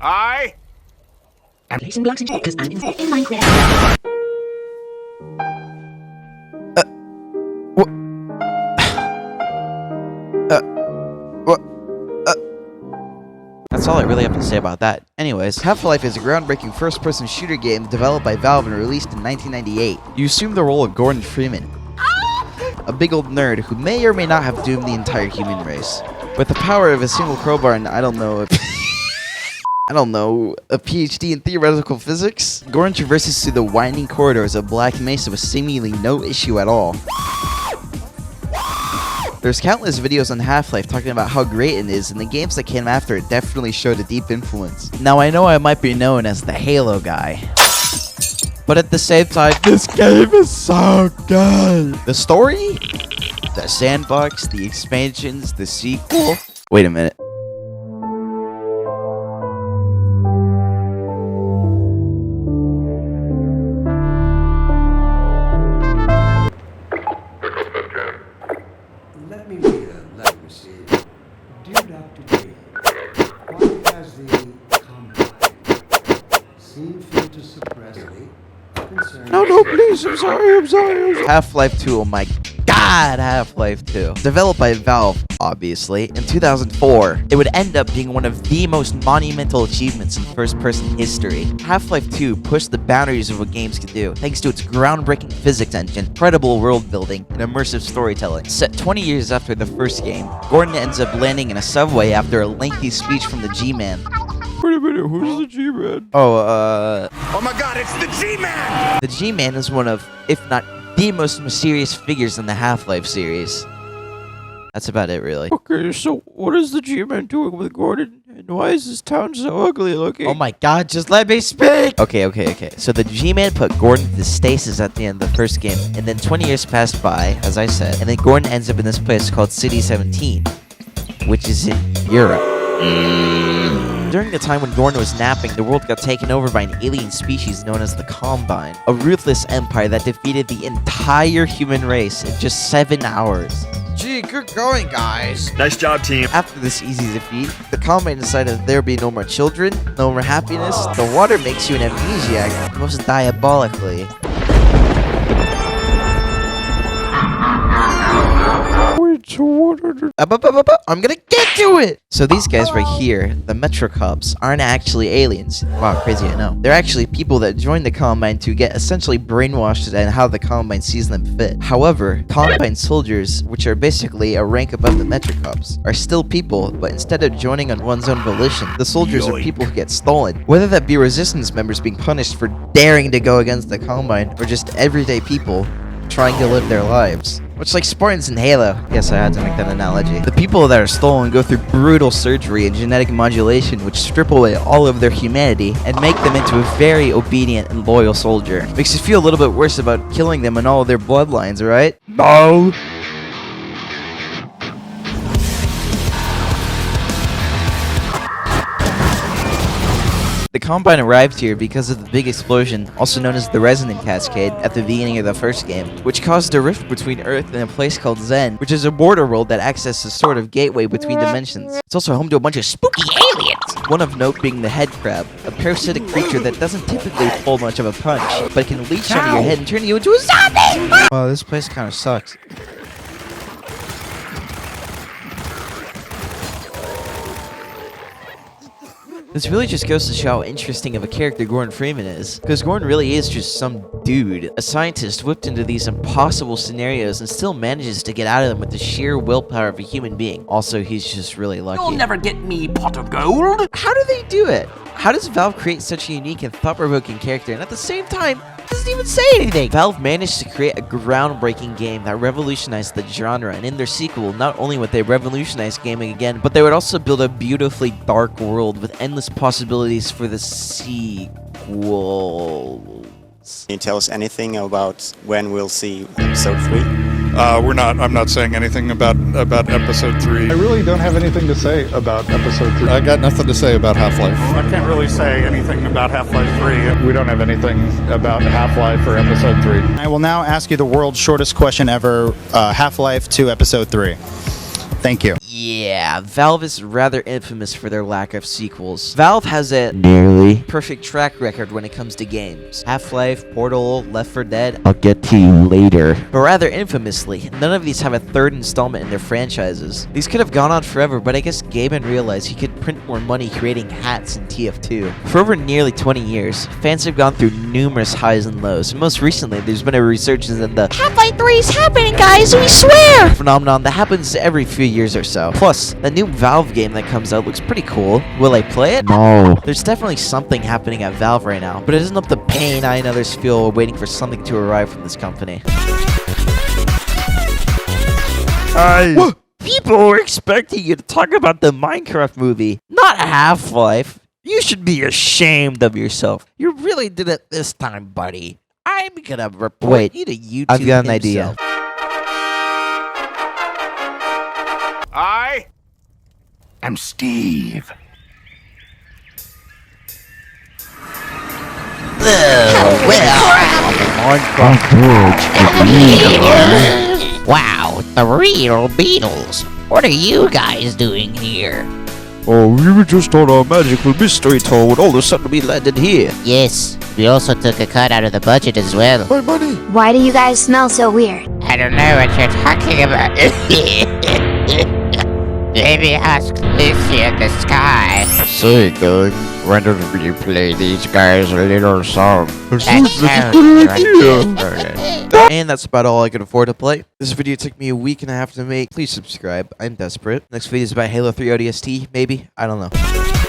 I I'm placing blocks in because I'm in Minecraft. That's all I really have to say about that. Anyways, Half-Life is a groundbreaking first-person shooter game developed by Valve and released in 1998. You assume the role of Gordon Freeman, a big old nerd who may or may not have doomed the entire human race. With the power of a single crowbar and a PhD in theoretical physics, Gordon traverses through the winding corridors of Black Mesa with seemingly no issue at all. There's countless videos on Half-Life talking about how great it is, and the games that came after it definitely showed a deep influence. Now I know I might be known as the Halo guy, but at the same time, this game is so good! The story? The sandbox, the expansions, the sequel? Wait a minute. Let me read a letter received. Dear Dr. G, why has the Combine seen fit to suppress the concerns... No, please, I'm sorry. Half-Life 2, oh my god, Half-Life 2. Developed by Valve, obviously, in 2004. It would end up being one of the most monumental achievements in first-person history. Half-Life 2 pushed the boundaries of what games could do, thanks to its groundbreaking physics engine, incredible world building, and immersive storytelling. Set 20 years after the first game, Gordon ends up landing in a subway after a lengthy speech from the G-Man. Wait a minute, who's the G-Man? Oh my god, it's the G-Man! The G-Man is one of, if not the most mysterious figures in the Half-Life series. That's about it, really. Okay, so what is the G-Man doing with Gordon? And why is this town so ugly looking? Oh my god, just let me speak! Okay. So the G-Man put Gordon to stasis at the end of the first game, and then 20 years passed by, as I said, and then Gordon ends up in this place called City 17, which is in Europe. During the time when Gordon was napping, the world got taken over by an alien species known as the Combine, a ruthless empire that defeated the entire human race in just 7 hours. Gee, good going, guys. Nice job, team. After this easy defeat, the Combine decided that there would be no more children, no more happiness. The water makes you an amnesiac, most diabolically. I'm gonna get to it! So these guys right here, the Metro Cops, aren't actually aliens. Wow, crazy, I know. They're actually people that joined the Combine to get essentially brainwashed and how the Combine sees them fit. However, Combine soldiers, which are basically a rank above the Metro Cops, are still people, but instead of joining on one's own volition, the soldiers are people who get stolen. Whether that be resistance members being punished for daring to go against the Combine, or just everyday people trying to live their lives. Much like Spartans in Halo. Yes, I had to make that analogy. The people that are stolen go through brutal surgery and genetic modulation, which strip away all of their humanity and make them into a very obedient and loyal soldier. Makes you feel a little bit worse about killing them and all of their bloodlines, right? No! The Combine arrived here because of the big explosion, also known as the Resonant Cascade, at the beginning of the first game, which caused a rift between Earth and a place called Zen, which is a border world that acts as a sort of gateway between dimensions. It's also home to a bunch of spooky aliens! One of note being the head crab, a parasitic creature that doesn't typically pull much of a punch, but can leech onto your head and turn you into a zombie! Wow, this place kind of sucks. This really just goes to show how interesting of a character Gordon Freeman is. Because Gordon really is just some dude, a scientist whipped into these impossible scenarios and still manages to get out of them with the sheer willpower of a human being. Also, he's just really lucky. You'll never get me, pot of gold. How do they do it? How does Valve create such a unique and thought-provoking character and at the same time doesn't even say anything? Valve managed to create a groundbreaking game that revolutionized the genre, and in their sequel, not only would they revolutionize gaming again, but they would also build a beautifully dark world with endless possibilities for the sequels. Can you tell us anything about when we'll see episode 3? I'm not saying anything about episode 3. I really don't have anything to say about episode 3. I got nothing to say about Half-Life. I can't really say anything about Half-Life 3. We don't have anything about Half-Life or episode 3. I will now ask you the world's shortest question ever, Half-Life 2 episode 3. Thank you. Yeah, Valve is rather infamous for their lack of sequels. Valve has a nearly perfect track record when it comes to games. Half-Life, Portal, Left 4 Dead, I'll get to you later. But rather infamously, none of these have a third installment in their franchises. These could have gone on forever, but I guess Gaiman realized he could print more money creating hats in TF2. For over nearly 20 years, fans have gone through numerous highs and lows, and most recently there's been a resurgence in the Half-Life 3 is happening, guys, we swear! phenomenon that happens every few years or so. Plus, the new Valve game that comes out looks pretty cool. Will I play it? No. There's definitely something happening at Valve right now, but it isn't up the pain I and others feel waiting for something to arrive from this company. People were expecting you to talk about the Minecraft movie, not Half-Life. You should be ashamed of yourself. You really did it this time, buddy. I'm gonna report you to YouTube. I've got an idea. I am Steve. Wow, the real Beatles. What are you guys doing here? Oh, we were just on a magical mystery tour when all of a sudden we landed here. Yes, we also took a cut out of the budget as well. My money. Why do you guys smell so weird? I don't know what you're talking about. Maybe ask Lucy in the sky. Say, Doug, why don't we play these guys a little song? And that's about all I could afford to play. This video took me a week and a half to make. Please subscribe. I'm desperate. Next video is about Halo 3 ODST, maybe? I don't know.